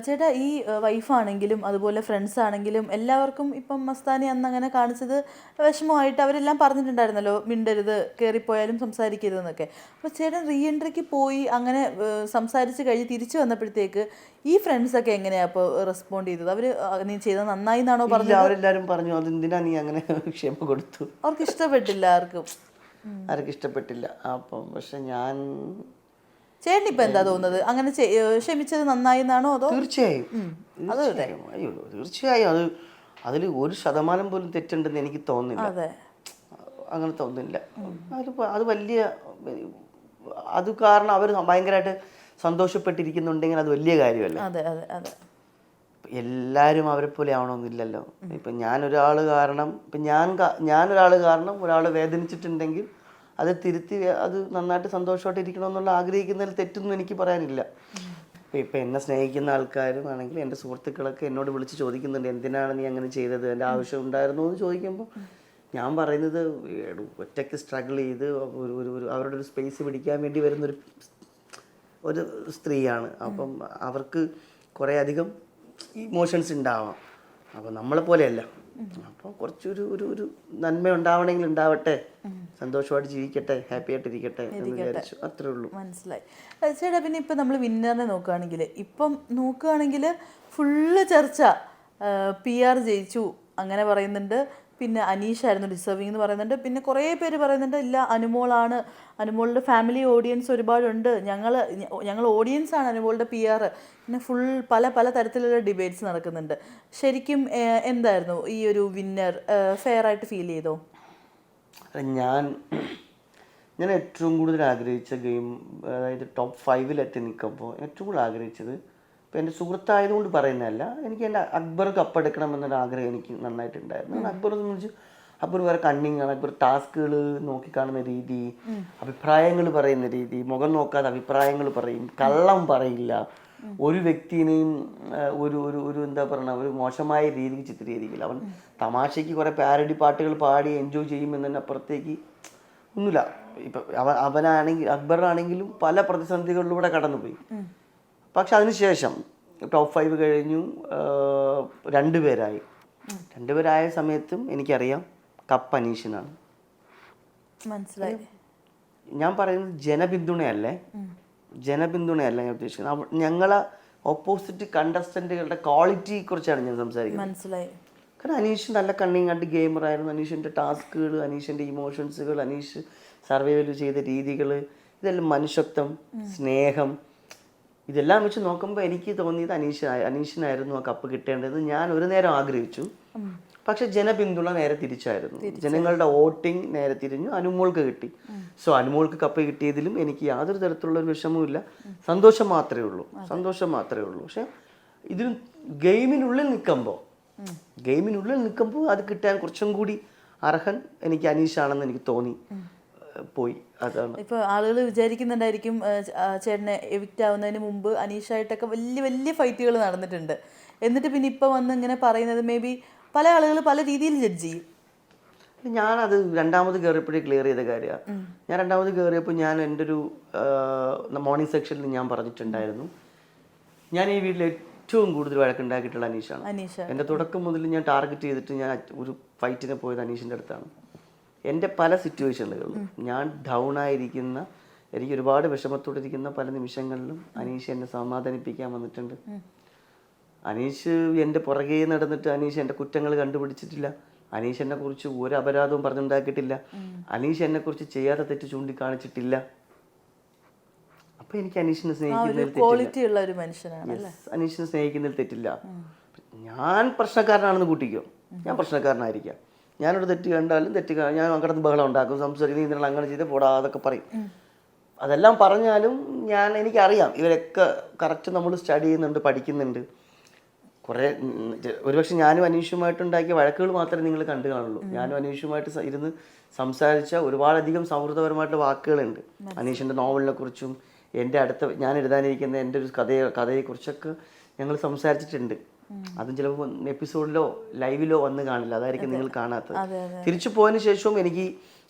ചേട്ടാ ഈ വൈഫാണെങ്കിലും അതുപോലെ ഫ്രണ്ട്സ് ആണെങ്കിലും എല്ലാവർക്കും ഇപ്പം മസ്താനി അന്ന് അങ്ങനെ കാണിച്ചത് വിഷമമായിട്ട് അവരെല്ലാം പറഞ്ഞിട്ടുണ്ടായിരുന്നല്ലോ, മിണ്ടരുത്, കയറിപ്പോയാലും സംസാരിക്കരുതെന്നൊക്കെ. അപ്പോൾ ചേട്ടൻ റീ എൻട്രിക്ക് പോയി അങ്ങനെ സംസാരിച്ച് കഴിഞ്ഞ് തിരിച്ചു വന്നപ്പോഴത്തേക്ക് ഈ ഫ്രണ്ട്സൊക്കെ എങ്ങനെയാണ് അപ്പോൾ റെസ്പോണ്ട് ചെയ്തത്? അവർ നീ ചെയ്തത് നന്നായി എന്നാണോ പറഞ്ഞത്? അവരെല്ലാരും പറഞ്ഞു അതെന്തിനാ നീ അങ്ങനെ ക്ഷമ കൊടുത്തു. അവർക്ക് ഇഷ്ടപ്പെട്ടില്ല ആർക്കും. ആർക്കും ഇഷ്ടപ്പെട്ടില്ല. അപ്പം പക്ഷെ ഞാൻ ചേട്ടൻ ഇപ്പം എന്താ തോന്നുന്നത്? അങ്ങനെ ക്ഷമിച്ചത് നന്നായി എന്നാണോ അതോ? തീർച്ചയായും അയ്യോ തീർച്ചയായും അതിൽ 1% പോലും തെറ്റുണ്ടെന്ന് എനിക്ക് തോന്നുന്നില്ല. അങ്ങനെ തോന്നുന്നില്ല. അത് വലിയ അത് കാരണം അവർ ഭയങ്കരമായിട്ട് സന്തോഷപ്പെട്ടിരിക്കുന്നുണ്ടെങ്കിൽ അത് വലിയ കാര്യമല്ല. എല്ലാവരും അവരെ പോലെ ആവണമെന്നില്ലല്ലോ. ഇപ്പം ഞാനൊരാൾ കാരണം ഒരാൾ വേദനിച്ചിട്ടുണ്ടെങ്കിൽ അത് തിരുത്തി അത് നന്നായിട്ട് സന്തോഷമായിട്ട് ഇരിക്കണമെന്നുള്ള ആഗ്രഹിക്കുന്നതിൽ തെറ്റൊന്നും എനിക്ക് പറയാനില്ല. ഇപ്പം എന്നെ സ്നേഹിക്കുന്ന ആൾക്കാരും ആണെങ്കിൽ എൻ്റെ സുഹൃത്തുക്കളൊക്കെ എന്നോട് വിളിച്ച് ചോദിക്കുന്നുണ്ട്, എന്തിനാണ് നീ അങ്ങനെ ചെയ്തത്, എൻ്റെ ആവശ്യം ഉണ്ടായിരുന്നോ എന്ന് ചോദിക്കുമ്പോൾ ഞാൻ പറയുന്നത് ഒറ്റയ്ക്ക് സ്ട്രഗിൾ ചെയ്ത് അവരുടെ ഒരു സ്പേസ് പിടിക്കാൻ വേണ്ടി വരുന്നൊരു സ്ത്രീയാണ്. അപ്പം അവർക്ക് കുറേ അധികം ഇമോഷൻസ് ഉണ്ടാവാം. അപ്പം നമ്മളെ പോലെയല്ല. അപ്പോൾ കുറച്ചൊരു നന്മ ഉണ്ടാവണമെങ്കിൽ ഉണ്ടാവട്ടെ, സന്തോഷമായിട്ട് ജീവിക്കട്ടെ, ഹാപ്പി ആയിട്ട് ഇരിക്കട്ടെ എന്ന് വിചാരിച്ചു. അത്രേ ഉള്ളൂ. മനസ്സിലായി ചേട്ടാ. പിന്നെ ഇപ്പം നമ്മൾ വിന്നറിനെ നോക്കുകയാണെങ്കിൽ ഫുള്ള് ചർച്ച PR ജയിച്ചു അങ്ങനെ പറയുന്നുണ്ട്. പിന്നെ അനീഷായിരുന്നു ഡിസേർവിംഗ് എന്ന് പറയുന്നുണ്ട്. പിന്നെ കുറേ പേര് പറയുന്നുണ്ട് ഇല്ല അനുമോളാണ്, അനുമോളുടെ ഫാമിലി ഓഡിയൻസ് ഒരുപാടുണ്ട്, ഞങ്ങൾ ഓഡിയൻസാണ് അനുമോളുടെ PR. പിന്നെ പല തരത്തിലുള്ള ഡിബേറ്റ്സ് നടക്കുന്നുണ്ട്. ശരിക്കും എന്തായിരുന്നു ഈ ഒരു വിന്നർ ഫെയർ ആയിട്ട് ഫീൽ ചെയ്തോ? ഞാൻ ഏറ്റവും കൂടുതൽ ആഗ്രഹിച്ച ഗെയിം, അതായത് ടോപ്പ് 5 നിൽക്കുമ്പോൾ ഏറ്റവും കൂടുതൽ ആഗ്രഹിച്ചത്, ഇപ്പം എൻ്റെ സുഹൃത്തായതുകൊണ്ട് പറയുന്നതല്ല, എനിക്ക് എൻ്റെ അക്ബർ കപ്പെടുക്കണമെന്നൊരു ആഗ്രഹം എനിക്ക് നന്നായിട്ടുണ്ടായിരുന്നു. അക്ബർ സംബന്ധിച്ച് അക്ബർ വേറെ കണ്ണിങ്ങാണ്. അക്ബർ ടാസ്കുകൾ നോക്കിക്കാണുന്ന രീതി, അഭിപ്രായങ്ങൾ പറയുന്ന രീതി, മുഖം നോക്കാതെ അഭിപ്രായങ്ങൾ പറയും, കള്ളം പറയില്ല, ഒരു വ്യക്തിനെയും ഒരു എന്താ പറയുക ഒരു മോശമായ രീതിക്ക് ചിത്രീകരിക്കില്ല. അവൻ തമാശയ്ക്ക് കുറേ പാരഡി പാട്ടുകൾ പാടി എൻജോയ് ചെയ്യുമെന്നതിന് അപ്പുറത്തേക്ക് ഒന്നുമില്ല. ഇപ്പം അക്ബറാണെങ്കിലും പല പ്രതിസന്ധികളിലൂടെ കടന്നുപോയി. പക്ഷെ അതിനുശേഷം ടോപ്പ് 5 കഴിഞ്ഞു, 2 പേരായ സമയത്തും എനിക്കറിയാം കപ്പ് അനീഷിനാണ്. മനസ്സിലായി. ഞാൻ പറയുന്നത് ജനപിന്തുണയല്ല ഞാൻ ഉദ്ദേശിക്കുന്നത്. ഞങ്ങളെ ഓപ്പോസിറ്റ് കണ്ടസ്റ്റന്റുകളുടെ ക്വാളിറ്റിയെ കുറിച്ചാണ് ഞാൻ സംസാരിക്കുന്നത്. മനസ്സിലായി. കാരണം അനീഷ് നല്ല കണ്ണിങ് ആയിട്ട് ഗെയിമറായിരുന്നു. അനീഷിൻ്റെ ടാസ്കുകൾ, അനീഷിൻ്റെ ഇമോഷൻസുകൾ, അനീഷ് സർവൈവൽ ചെയ്ത രീതികൾ, ഇതെല്ലാം മനുഷ്യത്വം, സ്നേഹം, ഇതെല്ലാം വെച്ച് നോക്കുമ്പോൾ എനിക്ക് തോന്നിയത് അനീഷിനായിരുന്നു ആ കപ്പ് കിട്ടേണ്ടത്. ഞാൻ ഒരു നേരം ആഗ്രഹിച്ചു. പക്ഷെ ജനപിന്തുണ നേരെ തിരിച്ചായിരുന്നു. ജനങ്ങളുടെ വോട്ടിംഗ് നേരെ തിരിഞ്ഞു, അനുമോൾക്ക് കിട്ടി. സോ അനുമോൾക്ക് കപ്പ് കിട്ടിയതിലും എനിക്ക് യാതൊരു തരത്തിലുള്ള ഒരു വിഷമവും, സന്തോഷം മാത്രമേ ഉള്ളൂ. പക്ഷെ ഇതിന് ഗെയിമിനുള്ളിൽ നിൽക്കുമ്പോൾ അത് കിട്ടാൻ കുറച്ചും കൂടി അർഹൻ എനിക്ക് അനീഷാണെന്ന് എനിക്ക് തോന്നി പോയി. അതാണ്. ഇപ്പോൾ ആളുകൾ വിചാരിക്കുന്നുണ്ടായിരിക്കും ചേട്ടനെ എവിക്റ്റ് ആവുന്നതിന് മുമ്പ് അനീഷായിട്ടൊക്കെ വലിയ ഫൈറ്റുകൾ നടന്നിട്ടുണ്ട്. എന്നിട്ട് പിന്നെ ഇപ്പോൾ വന്ന് ഇങ്ങനെ പറയുന്നത് മേ ബി പല ആളുകൾ പല രീതിയിൽ ജഡ്ജ് ചെയ്യും. ഞാനത് രണ്ടാമത് കയറിയപ്പോഴേ ക്ലിയർ ചെയ്ത കാര്യമാണ്. ഞാൻ രണ്ടാമത് കയറിയപ്പോൾ ഞാൻ എൻ്റെ ഒരു മോർണിംഗ് സെക്ഷനിൽ ഞാൻ പറഞ്ഞിട്ടുണ്ടായിരുന്നു, ഞാൻ ഈ വീട്ടിൽ ഏറ്റവും കൂടുതൽ വഴക്കുണ്ടാക്കിയിട്ടുള്ള അനീഷാണ്. എൻ്റെ തുടക്കം മുതൽ ഞാൻ ടാർഗറ്റ് ചെയ്തിട്ട് ഞാൻ ഒരു ഫൈറ്റിനെ പോയത് അനീഷിൻ്റെ അടുത്താണ്. എൻ്റെ പല സിറ്റുവേഷനുകളിലും ഞാൻ ഡൗൺ ആയിരിക്കുന്ന, എനിക്ക് ഒരുപാട് വിഷമത്തോടെ ഇരിക്കുന്ന പല നിമിഷങ്ങളിലും അനീഷ് എന്നെ സമാധാനിപ്പിക്കാൻ വന്നിട്ടുണ്ട്. അനീഷ് എൻ്റെ പുറകെ നടന്നിട്ട് അനീഷ് എൻ്റെ കുറ്റങ്ങൾ കണ്ടുപിടിച്ചിട്ടില്ല. അനീഷ് എന്നെ കുറിച്ച് ഒരു അപരാധവും പറഞ്ഞുണ്ടാക്കിയിട്ടില്ല. അനീഷ് എന്നെ കുറിച്ച് ചെയ്യാത്ത തെറ്റ് ചൂണ്ടിക്കാണിച്ചിട്ടില്ല. അപ്പൊ എനിക്ക് അനീഷിനെ സ്നേഹിക്കുന്നതിൽ തെറ്റില്ല. ഞാൻ പ്രശ്നക്കാരനാണെന്ന് കൂട്ടിക്കോ, ഞാൻ പ്രശ്നക്കാരനായിരിക്കാം. ഞാനൊരു തെറ്റ് കണ്ടാലും ഞാൻ കിടന്ന് ബഹളം ഉണ്ടാക്കും, സംസാരിക്കും, നീ അങ്ങനെ ചെയ്ത് പോടാ അതൊക്കെ പറയും. അതെല്ലാം പറഞ്ഞാലും എനിക്കറിയാം ഇവരൊക്കെ കറക്റ്റ് നമ്മൾ സ്റ്റഡി ചെയ്യുന്നുണ്ട്, പഠിക്കുന്നുണ്ട്. കുറേ ഒരുപക്ഷെ ഞാനും അനീഷുമായിട്ടുണ്ടാക്കിയ വഴക്കുകൾ മാത്രമേ നിങ്ങൾ കണ്ടു കാണുള്ളൂ. ഞാനും അനീഷുമായിട്ട് ഇരുന്ന് സംസാരിച്ച ഒരുപാടധികം സൗഹൃദപരമായിട്ടുള്ള വാക്കുകളുണ്ട്. അനീഷിൻ്റെ നോവലിനെ കുറിച്ചും ഞാൻ എഴുതാനിരിക്കുന്ന എൻ്റെ ഒരു കഥയെക്കുറിച്ചൊക്കെ ഞങ്ങൾ സംസാരിച്ചിട്ടുണ്ട്. അതും ചിലപ്പോൾ എപ്പിസോഡിലോ ലൈവിലോ വന്ന് കാണില്ല, അതായിരിക്കും നിങ്ങൾ കാണാത്തത്. തിരിച്ചു പോയതിന് ശേഷവും എനിക്ക്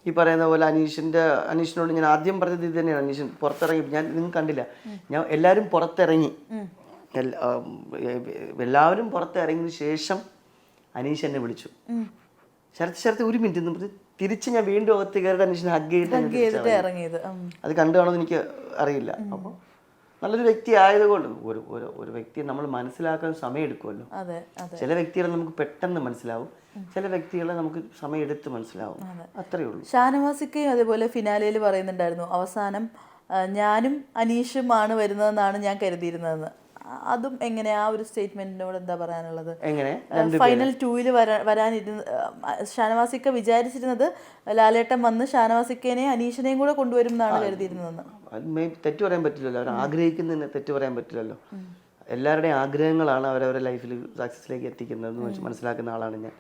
ഈ പറയുന്ന പോലെ അനീഷിനോട് ഞാൻ ആദ്യം പറഞ്ഞത് ഇത് തന്നെയാണ്. അനീഷൻ പുറത്തിറങ്ങി, നിങ്ങൾ കണ്ടില്ല, എല്ലാവരും പുറത്തിറങ്ങി എല്ലാവരും പുറത്ത് ഇറങ്ങിയതിന് ശേഷം അനീഷ് എന്നെ വിളിച്ചു. ശരത്ത് ഒരു മിനിറ്റ് എന്ന് പറഞ്ഞ് തിരിച്ച് ഞാൻ വീണ്ടും അകത്ത് കയറിയിട്ട് അനീഷിനെ ഹഗ് ചെയ്തിട്ട് ഇറങ്ങിയത്. അത് കണ്ടുകാണോന്ന് എനിക്ക് അറിയില്ല. അപ്പോൾ നല്ലൊരു വ്യക്തി ആയതുകൊണ്ട് ഒരു വ്യക്തിയെ നമ്മൾ മനസ്സിലാക്കാൻ സമയം എടുക്കുമല്ലോ. ചില വ്യക്തികളെ നമുക്ക് പെട്ടെന്ന് മനസ്സിലാവും, ചില വ്യക്തികളെ നമുക്ക് സമയം എടുത്ത് മനസ്സിലാവും, അത്രയേ ഉള്ളൂ. ഷാനവാസിക്കയും അതേപോലെ ഫിനാലയിൽ പറയുന്നുണ്ടായിരുന്നു അവസാനം ഞാനും അനീഷുമാണ് വരുന്നതെന്നാണ് ഞാൻ കരുതിയിരുന്നതെന്ന്. അതും എങ്ങനെ, ആ ഒരു സ്റ്റേറ്റ്മെന്റിനോട് എന്താ പറയാനുള്ളത്? എങ്ങനെ ഫൈനൽ 2-ൽ വരാനിരുന്ന ഷാനവാസിക്ക വിചാരിച്ചിരുന്നത് ലാലേട്ടൻ വന്ന് ഷാനവാസിക്കേനെ അനീഷിനെയും കൂടെ കൊണ്ടുവരും എന്നാണ് കരുതിയിരുന്നതെന്ന്. തെറ്റു പറയാൻ പറ്റില്ലല്ലോ, അവർ ആഗ്രഹിക്കുന്നതിന് തെറ്റു പറയാൻ പറ്റില്ലല്ലോ. എല്ലാവരുടെയും ആഗ്രഹങ്ങളാണ് അവരവരുടെ ലൈഫിൽ സക്സസ്സിലേക്ക് എത്തിക്കുന്നതെന്ന് മനസ്സിലാക്കുന്ന ആളാണ് ഞാൻ.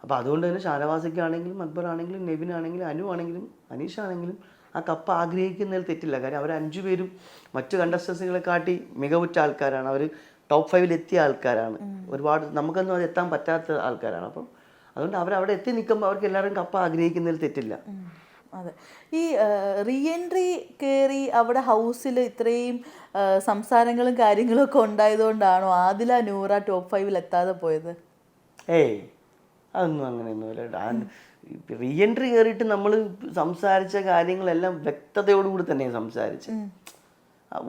അപ്പോൾ അതുകൊണ്ട് തന്നെ ഷാനവാസിക്കാണെങ്കിലും അക്ബർ ആണെങ്കിലും നെവിൻ ആണെങ്കിലും അനു ആണെങ്കിലും അനീഷ് ആണെങ്കിലും ആ കപ്പ് ആഗ്രഹിക്കുന്നതിൽ തെറ്റില്ല. കാര്യം അവർ 5 പേരും മറ്റു കണ്ടസ്റ്റൻസുകളെ കാട്ടി മികവുറ്റ ആൾക്കാരാണ്. അവർ ടോപ്പ് 5-ൽ എത്തിയ ആൾക്കാരാണ്. ഒരുപാട് നമുക്കൊന്നും അത് എത്താൻ പറ്റാത്ത ആൾക്കാരാണ്. അപ്പം അതുകൊണ്ട് അവരവിടെ എത്തി നിൽക്കുമ്പോൾ അവർക്ക് എല്ലാവരും കപ്പ് ആഗ്രഹിക്കുന്നതിൽ തെറ്റില്ല. അതെ. ഈ റീ എൻട്രി കയറി അവിടെ ഹൗസിൽ ഇത്രയും സംസാരങ്ങളും കാര്യങ്ങളും ഒക്കെ ഉണ്ടായതുകൊണ്ടാണോ ആദില നൂറ ടോപ്പ് 5-ൽ എത്താതെ പോയത്? ഏയ് അതൊന്നും അങ്ങനെയൊന്നുമില്ല. റീ എൻട്രി കയറിയിട്ട് നമ്മൾ സംസാരിച്ച കാര്യങ്ങളെല്ലാം വ്യക്തതയോടുകൂടി തന്നെ സംസാരിച്ച്,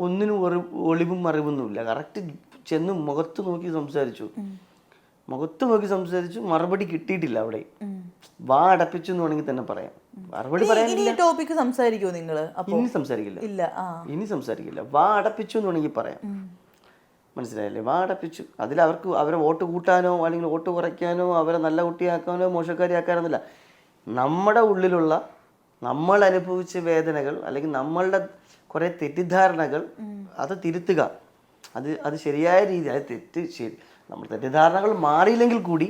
ഒന്നിനും ഒളിവും മറിവൊന്നുമില്ല. കറക്റ്റ് ചെന്ന് മുഖത്ത് നോക്കി സംസാരിച്ചു. മറുപടി കിട്ടിയിട്ടില്ല അവിടെ. വാ അടപ്പിച്ചു എന്ന് വേണമെങ്കിൽ തന്നെ പറയാം. മറുപടി പറയാൻ ടോപ്പിക് സംസാരിക്കുമോ നിങ്ങൾ? ഇനി സംസാരിക്കില്ല. വാ അടപ്പിച്ചു എന്ന് വേണമെങ്കിൽ പറയാം. മനസ്സിലായില്ലേ? വാ അടപ്പിച്ചു. അതിൽ അവർക്ക് അവരെ വോട്ട് കൂട്ടാനോ അല്ലെങ്കിൽ വോട്ട് കുറയ്ക്കാനോ അവരെ നല്ല കുട്ടിയാക്കാനോ മോശക്കാരിയാക്കാനൊന്നുമില്ല. നമ്മുടെ ഉള്ളിലുള്ള നമ്മൾ അനുഭവിച്ച വേദനകൾ അല്ലെങ്കിൽ നമ്മളുടെ കുറേ തെറ്റിദ്ധാരണകൾ അത് തിരുത്തുക. അത് ശരിയായ രീതി, അത് ശരി. നമ്മൾ തെറ്റിദ്ധാരണകൾ മാറിയില്ലെങ്കിൽ കൂടി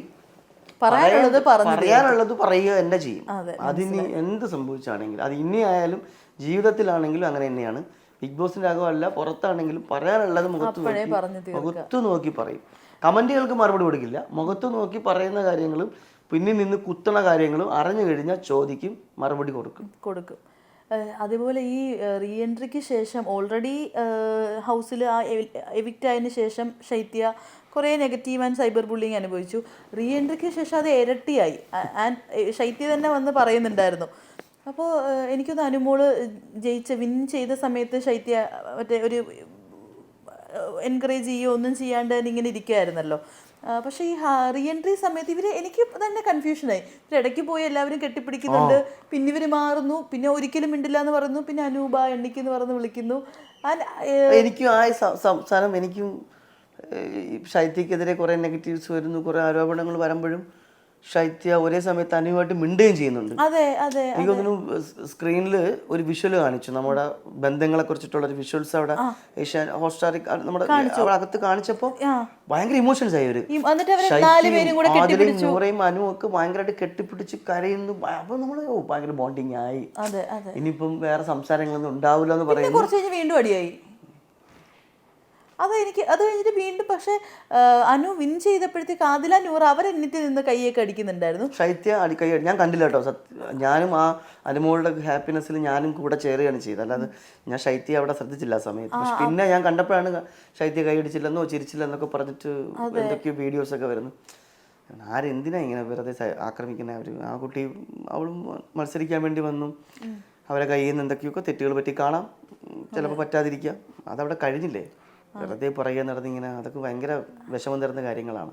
പറയാനുള്ളത് പറയുക തന്നെ ചെയ്യും. അതിനി എന്ത് സംഭവിച്ചാണെങ്കിലും, അത് ഇനി ആയാലും ജീവിതത്തിലാണെങ്കിലും അങ്ങനെ തന്നെയാണ്. ബിഗ് ബോസിന്റെ അകമല്ല, പുറത്താണെങ്കിലും പറയാനുള്ളത് മുഖത്ത് നോക്കി പറയും. കമന്റുകൾക്ക് മറുപടി കൊടുക്കില്ല. മുഖത്ത് നോക്കി പറയുന്ന കാര്യങ്ങളും പിന്നിൽ നിന്ന് കുത്തണ കാര്യങ്ങളും അറിഞ്ഞു കഴിഞ്ഞാൽ ചോദിക്കും, മറുപടി കൊടുക്കും. അതുപോലെ ഈ റീ എൻട്രിക്ക് ശേഷം ഓൾറെഡി ഹൗസിൽ ആ എവിക്റ്റ് ആയതിനു ശേഷം ശൈത്യ കുറേ നെഗറ്റീവ് ആൻഡ് സൈബർ ബുള്ളിങ് അനുഭവിച്ചു. റീ എൻട്രിക്ക് ശേഷം അത് ഇരട്ടിയായി. ശൈത്യ തന്നെ വന്ന് പറയുന്നുണ്ടായിരുന്നു. അപ്പോൾ എനിക്കൊന്ന് അനുമോള് വിൻ ചെയ്ത സമയത്ത് ശൈത്യ മറ്റേ ഒരു എൻകറേജ് ചെയ്യുകയോ ഒന്നും ചെയ്യാണ്ട് ഇങ്ങനെ ഇരിക്കുമായിരുന്നല്ലോ. പക്ഷേ ഈ റീ എൻട്രി സമയത്ത് എനിക്ക് തന്നെ കൺഫ്യൂഷനായി. ഇടയ്ക്ക് പോയി എല്ലാവരും കെട്ടിപ്പിടിക്കുന്നുണ്ട്, പിന്നെ ഇവർ മാറുന്നു, പിന്നെ ഒരിക്കലും മിണ്ടില്ല എന്ന് പറയുന്നു, പിന്നെ അനൂപ എണ്ണിക്കെന്ന് പറഞ്ഞ് വിളിക്കുന്നു. എനിക്കും ആ സംസാരം, എനിക്കും ശൈത്യക്കെതിരെ കുറേ നെഗറ്റീവ്സ് വരുന്നു, കുറേ ആരോപണങ്ങൾ വരുമ്പോഴും ശൈത്യ ഒരേ സമയത്ത് അനുവായിട്ട് മിണ്ടുകയും ചെയ്യുന്നുണ്ട്. എനിക്ക് തോന്നുന്നു സ്ക്രീനിൽ ഒരു വിഷ്വൽ കാണിച്ചു, നമ്മുടെ ബന്ധങ്ങളെ കുറിച്ചിട്ടുള്ള ഒരു വിഷ്വൽസ് അവിടെ ഹോട്ട്സ്റ്റാറിൽ നമ്മുടെ അകത്ത് കാണിച്ചപ്പോൾ ഭയങ്കര ഇമോഷൻസ് ആയി. നൂറയും അനുവും ഒക്കെ ഭയങ്കരമായിട്ട് കെട്ടിപ്പിടിച്ച് കരയുന്നു. അപ്പൊ നമ്മള് ഭയങ്കര ബോണ്ടിങ് ആയി. ഇനിയിപ്പം വേറെ സംസാരങ്ങളൊന്നും ഉണ്ടാവില്ല എന്ന് പറയുന്നു. വീണ്ടും അടിയായി. അത് കഴിഞ്ഞിട്ട് വീണ്ടും പക്ഷെ അനു വിൻ ചെയ്തപ്പോഴത്തേക്ക് ആദില നൂറ അവരെന്നിട്ട് നിന്ന് കൈയൊക്കെ അടിക്കുന്നുണ്ടായിരുന്നു. ശൈത്യ കൈ ഞാൻ കണ്ടില്ല കേട്ടോ. ഞാനും ആ അനുമോളുടെ ഹാപ്പിനെസ്സിൽ ഞാനും കൂടെ ചേരുകയാണ് ചെയ്തത്. അല്ലാതെ ഞാൻ ശൈത്യ അവിടെ ശ്രദ്ധിച്ചില്ല ആ സമയത്ത്. പക്ഷെ പിന്നെ ഞാൻ കണ്ടപ്പോഴാണ് ശൈത്യ കൈ അടിച്ചില്ലെന്നോ ചിരിച്ചില്ലെന്നൊക്കെ പറഞ്ഞിട്ട് എന്തൊക്കെയോ വീഡിയോസ് ഒക്കെ വരുന്നു. ആരെന്തിനാ ഇങ്ങനെ വെറുതെ ആക്രമിക്കുന്ന? ആ കുട്ടി അവളും മത്സരിക്കാൻ വേണ്ടി വന്നു. അവരെ കയ്യിൽ നിന്ന് എന്തൊക്കെയൊക്കെ തെറ്റുകൾ പറ്റി കാണാം, ചിലപ്പോൾ പറ്റാതിരിക്കാം. അതവിടെ കഴിഞ്ഞില്ലേ? വെറുതെ പറയുക നടന്നിങ്ങനെ, അതൊക്കെ ഭയങ്കര വിഷമം തരുന്ന കാര്യങ്ങളാണ്.